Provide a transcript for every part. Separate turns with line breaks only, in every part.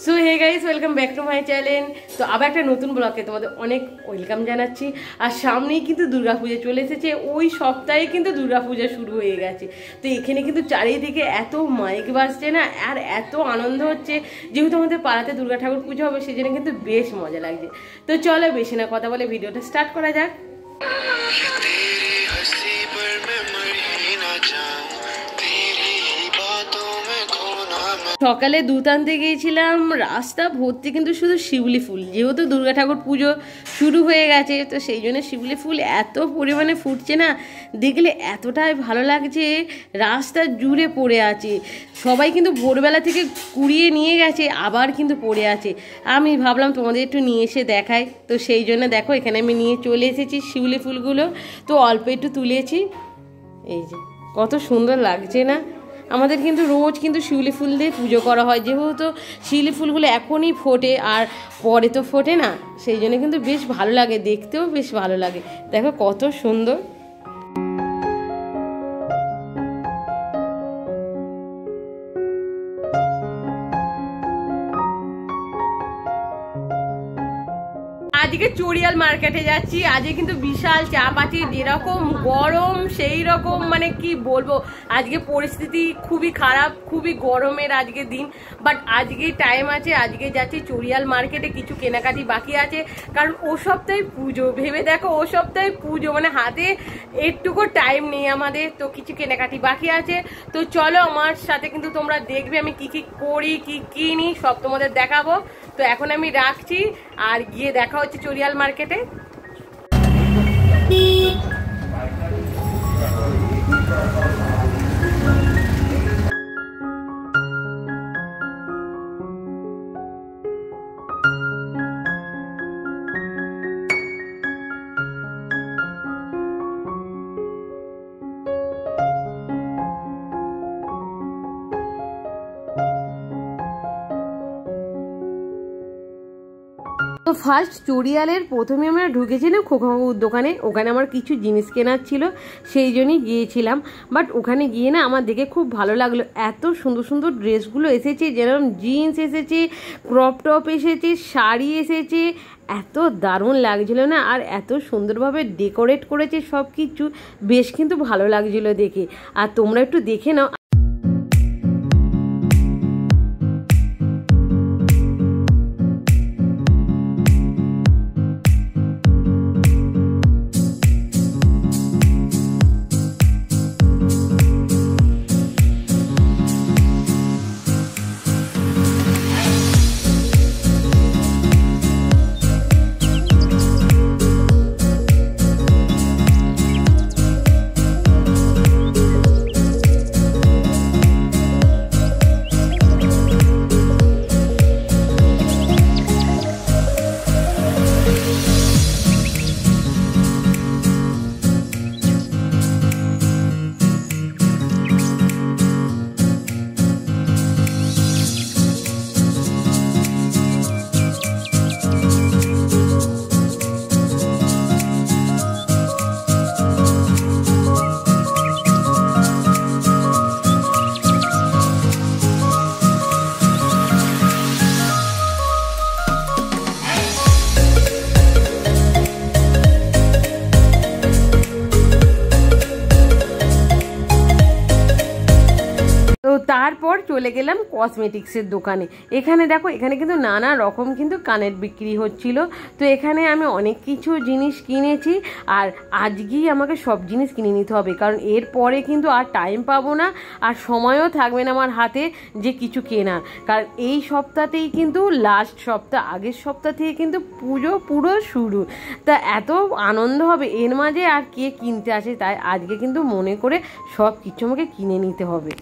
So hey guys, welcome back to my channel. তো আবার একটা নতুন ব্লগে তোমাদের অনেক ওয়েলকাম জানাচ্ছি। আর সামনেই কিন্তু দুর্গাপূজা চলে এসেছে, ওই সপ্তাহে কিন্তু দুর্গাপূজা শুরু হয়ে গেছে। তো এখানে কিন্তু চারিদিকে এত মাইক বাজছে না, আর এত আনন্দ হচ্ছে। যেহেতু আমাদের পাড়াতে দুর্গা ঠাকুর পুজো হবে, সেই জন্য কিন্তু বেশ মজা লাগছে। তো চলো বেশি না কথা বলে ভিডিওটা স্টার্ট করা যাক। সকালে দুধ আনতে গিয়েছিলাম, রাস্তা ভর্তি কিন্তু শুধু শিউলি ফুল। যেহেতু দুর্গা ঠাকুর পুজো শুরু হয়ে গেছে, তো সেই জন্য শিউলি ফুল এত পরিমাণে ফুটছে না, দেখলে এতটাই ভালো লাগছে। রাস্তা জুড়ে পড়ে আছে, সবাই কিন্তু ভোরবেলা থেকে কুড়িয়ে নিয়ে গেছে, আবার কিন্তু পড়ে আছে। আমি ভাবলাম তোমাদের একটু নিয়ে এসে দেখাই, তো সেই জন্য দেখো এখানে আমি নিয়ে চলে এসেছি শিউলি ফুলগুলো। তো অল্প একটু তুলেছি, এই যে কত সুন্দর লাগছে না। আমাদের কিন্তু রোজ কিন্তু শিউলি ফুল দিয়ে পুজো করা হয়, যেহেতু শিউলি ফুলগুলো এখনই ফোটে আর পরে তো ফোটে না, সেই জন্য কিন্তু বেশ ভালো লাগে, দেখতেও বেশ ভালো লাগে। দেখো কত সুন্দর। আজকে চড়িয়াল মার্কেটে যাচ্ছি। আজকে কিন্তু বিশাল চাপ আছে, যেরকম গরম সেই রকম, মানে কি বলবো, আজকে পরিস্থিতি খুবই খারাপ, খুবই গরমের আজকে দিন। বাট আজকে টাইম আছে, আজকে যাচ্ছি চড়িয়াল মার্কেটে। কিছু কেনাকাটি বাকি আছে, কারণ ও সপ্তাহে পুজো। ভেবে দেখো, ও সপ্তাহে পুজো, মানে হাতে একটুকু টাইম নেই আমাদের। তো কিছু কেনাকাটি বাকি আছে, তো চলো আমার সাথে কিন্তু তোমরা দেখবে আমি কি কি করি, কি কিনি, সব তোমাদের দেখাবো। তো এখন আমি রাখছি, আর গিয়ে দেখা হচ্ছে চড়িয়াল মার্কেটে। তো ফার্স্ট চড়িয়ালের প্রথমে আমরা ঢুকেছিলাম খোকাবাবুর দোকানে। ওখানে আমার কিছু জিনিস কেনার ছিল, সেই জন্যই গিয়েছিলাম। বাট ওখানে গিয়ে না আমার দেখে খুব ভালো লাগলো, এত সুন্দর সুন্দর ড্রেসগুলো এসেছে, যেরকম জিন্স এসেছে, ক্রপ টপ এসেছে, শাড়ি এসেছে, এত দারুণ লাগছিল না। আর এত সুন্দরভাবে ডেকোরেট করেছে সব কিছু, বেশ কিন্তু ভালো লাগছিল দেখে। আর তোমরা একটু দেখে নাও। তারপর চলে গেলাম কসমেটিক্সের দোকানে। এখানে দেখো, এখানে কিন্তু নানা রকম কিন্তু কানের বিক্রি হচ্ছিল। তো এখানে আমি অনেক কিছু জিনিস কিনেছি, আর আজকেই আমাকে সব জিনিস কিনে নিতে হবে, কারণ এরপরে কিন্তু আর টাইম পাবো না, আর সময়ও থাকবে না আমার হাতে যে কিছু কেনার। কারণ এই সপ্তাহতেই কিন্তু লাস্ট সপ্তাহ, আগের সপ্তাহ থেকে কিন্তু পুজো পুরো শুরু। তা এত আনন্দ হবে এর মাঝে, আর কে কিনতে আসে, তাই আজকে কিন্তু মনে করে সব কিছু আমাকে কিনে নিতে হবে।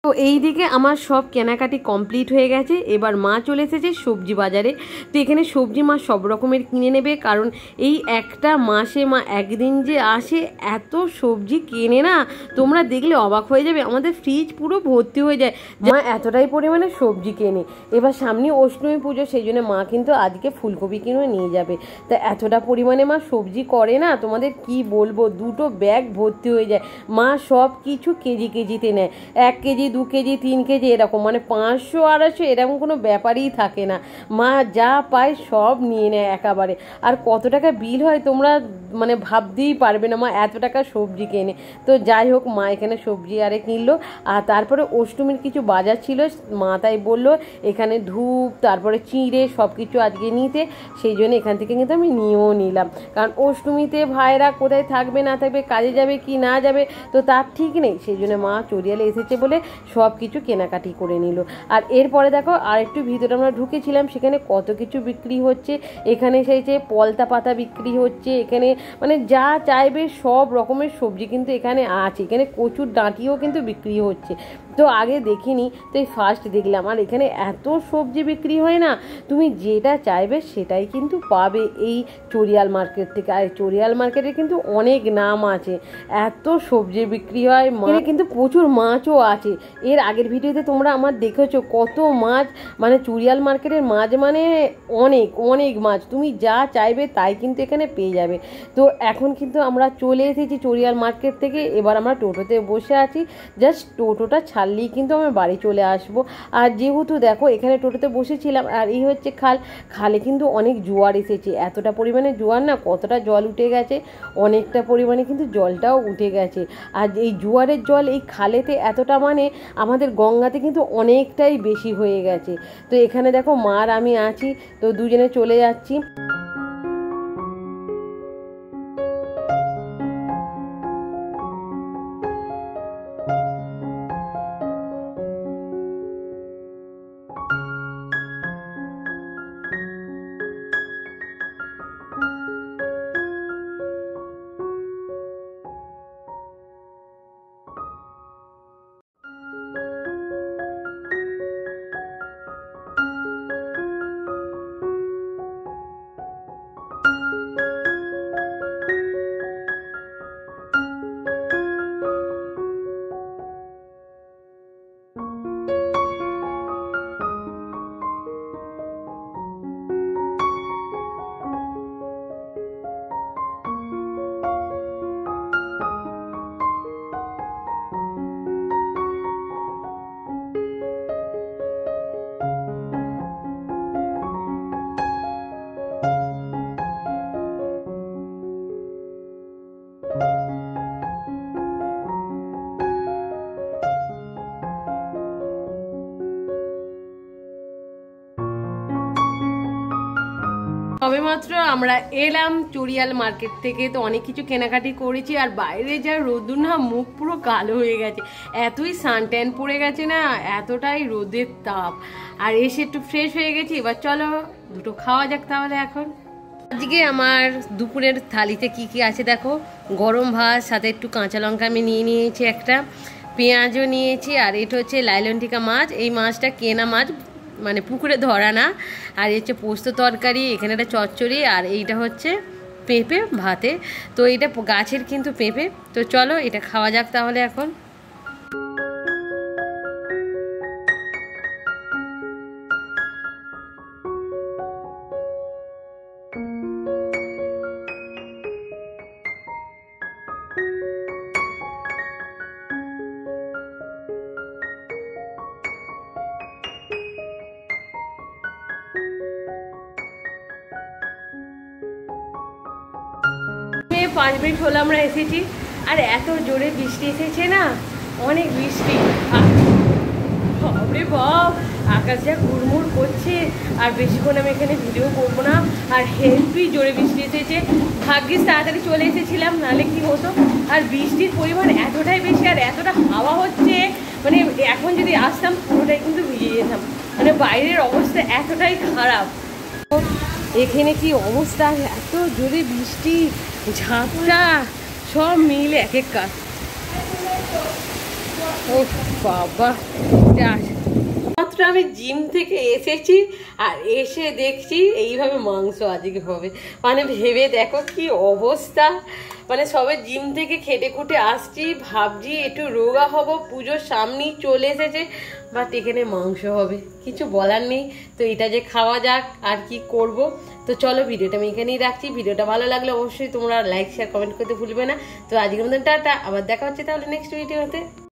তো তো এই দিকে আমার সব কেনাকাটি কমপ্লিট হয়ে গেছে। এবার মা চলে এসেছে সবজি বাজারে। তো এখানে সবজি মা সব রকমের কিনে নেবে, কারণ এই একটা মাসে মা একদিন যে আসে এত সবজি কেনে না, তোমরা দেখলে অবাক হয়ে যাবে। আমাদের ফ্রিজ পুরো ভর্তি হয়ে যায়, মা এতটাই পরিমাণে সবজি কেনে। এবার সামনে অষ্টমী পুজো, সেই জন্য মা কিন্তু আজকে ফুলকপি কিনে নিয়ে যাবে। তা এতটা পরিমাণে মা সবজি করে না, তোমাদের কি বলবো, 2টো ব্যাগ ভর্তি হয়ে যায়। মা সব কিছু কেজি কেজিতে নেয়, 1 কেজি 2 কেজি 3 কেজি এরকম, মানে 500 250 এরকম কোনো ব্যাপারই থাকে না। মা যা পায় সব নিয়ে নেয় একেবারে। আর কত টাকা বিল হয় তোমরা মানে ভাবতেই পারবে না, মা এত টাকা সবজি কেনে। তো যাই হোক, মা এখানে সবজি আরে কিনলো। আর তারপরে অষ্টমীর কিছু বাজার ছিল, মা তাই বললো এখানে ধূপ তারপরে চিঁড়ে সব কিছু আজকে নিতে, সেই জন্য এখান থেকে কিন্তু আমি নিয়েও নিলাম। কারণ অষ্টমীতে ভাইরা কোথায় থাকবে না থাকবে, কাজে যাবে কি না যাবে, তো তার ঠিক নেই। সেই জন্য মা চড়িয়ালে এসেছে বলে সব কিছু কেনাকাটি করে নিল। আর এরপরে দেখো আর একটু ভিতরে আমরা ঢুকেছিলাম, সেখানে কত কিছু বিক্রি হচ্ছে। এখানে সেই যে পলতা পাতা বিক্রি হচ্ছে, এখানে মানে যা চাইবে সব রকমের সবজি কিন্তু এখানে আছে। এখানে কচুর ডাঁটিও কিন্তু বিক্রি হচ্ছে, তো আগে দেখিনি, তো এই ফার্স্ট দেখলাম। আর এখানে এত সবজি বিক্রি হয় না, তুমি যেটা চাইবে সেটাই কিন্তু পাবে এই চড়িয়াল মার্কেট থেকে। আর চড়িয়াল মার্কেটে কিন্তু অনেক নাম আছে, এত সবজি বিক্রি হয়। এখানে কিন্তু প্রচুর মাছও আছে। এর আগের ভিডিওতে তোমরা আমার দেখেছো কত মাছ, মানে চড়িয়াল মার্কেটের মাছ মানে অনেক অনেক মাছ, তুমি যা চাইবে তাই কিন্তু এখানে পেয়ে যাবে। তো এখন কিন্তু আমরা চলে এসেছি চড়িয়াল মার্কেট থেকে। এবার আমরা টোটোতে বসে আছি, জাস্ট টোটোটা ছাড়লেই কিন্তু আমরা বাড়ি চলে আসব। আর যেহেতু দেখো এখানে টোটোতে বসেছিলাম, আর এই হচ্ছে খাল, খালে কিন্তু অনেক জোয়ার এসেছে, এতটা পরিমাণে জোয়ার না, কতটা জল উঠে গেছে, অনেকটা পরিমাণে কিন্তু জলটাও উঠে গেছে। আর এই জোয়ারের জল এই খালেতে এতটা, মানে আমাদের গঙ্গাতে কিন্তু অনেকটাই বেশি হয়ে গেছে। তো এখানে দেখো মা আর আমি আছি, তো দুজনে চলে যাচ্ছি। সবেমাত্র আমরা এলাম চড়িয়াল মার্কেট থেকে, তো অনেক কিছু কেনাকাটি করেছি। আর বাইরে যা রোদ্দুর না, মুখ পুরো কালো হয়ে গেছে, এতই সানট্যান পড়ে গেছে না, এতটাই রোদের তাপ। আর এসে একটু ফ্রেশ হয়ে গেছি, এবার চলো দুটো খাওয়া যাক তাহলে এখন। আজকে আমার দুপুরের থালিতে কি কি আছে দেখো, গরম ভাত, সাথে একটু কাঁচা লঙ্কা আমি নিয়ে নিয়েছি, একটা পেঁয়াজও নিয়েছি। আর এটা হচ্ছে লাইলনটিকা মাছ, এই মাছটা কেনা মাছ, মানে পুকুরে ধরা না। আর হচ্ছে পোস্ত তরকারি, এখানে একটা চচ্চড়ি, আর এইটা হচ্ছে পেঁপে ভাতে। তো এটা গাছের কিন্তু পেঁপে। তো চলো এটা খাওয়া যাক তাহলে এখন। में 5 मिनट হলো আমরা এসেছি, আর এত জোরে বৃষ্টি এসেছে না, অনেক বৃষ্টি। বাপরে বাপ, আকাশ যা ঘুরমুর করছে। আর বেশিক্ষণ আমি এখানে ভিডিও করবো না, আর হেভি জোরে বৃষ্টি এসেছে। ভাগ্যিস তাড়াতাড়ি চলে এসেছিলাম, নাহলে কি হতো। আর বৃষ্টির পরিমাণ এতটাই বেশি, আর এতটা হাওয়া হচ্ছে, মানে এখন যদি আসতাম পুরোটাই কিন্তু ভিজে যেতাম। মানে বাইরের অবস্থা এতটাই খারাপ। এখানে কি অবস্থা, এত জোরে বৃষ্টি, ঝাপটা সব মিলে এক এক কাজ। ও বাবা, মাত্র আমি জিম থেকে এসেছি আর এসে দেখছি এইভাবে মাংস আজকে হবে। মানে ভেবে দেখো কি অবস্থা। মানে সবে জিম থেকে খেটে খুটে আসছি, ভাবছি একটু রোগা হব, পুজোর সামনেই চলে এসেছে, বাট এখানে মাংস হবে, কিছু বলার নেই। তো এটা যে খাওয়া যাক, আর কি করব। তো চলো ভিডিওটা আমি এখানেই রাখছি। ভিডিওটা ভালো লাগলে অবশ্যই তোমরা লাইক শেয়ার কমেন্ট করতে ভুলবে না। তো আজকের মতন টাটা, আবার দেখা হচ্ছে তাহলে নেক্সট ভিডিওতে।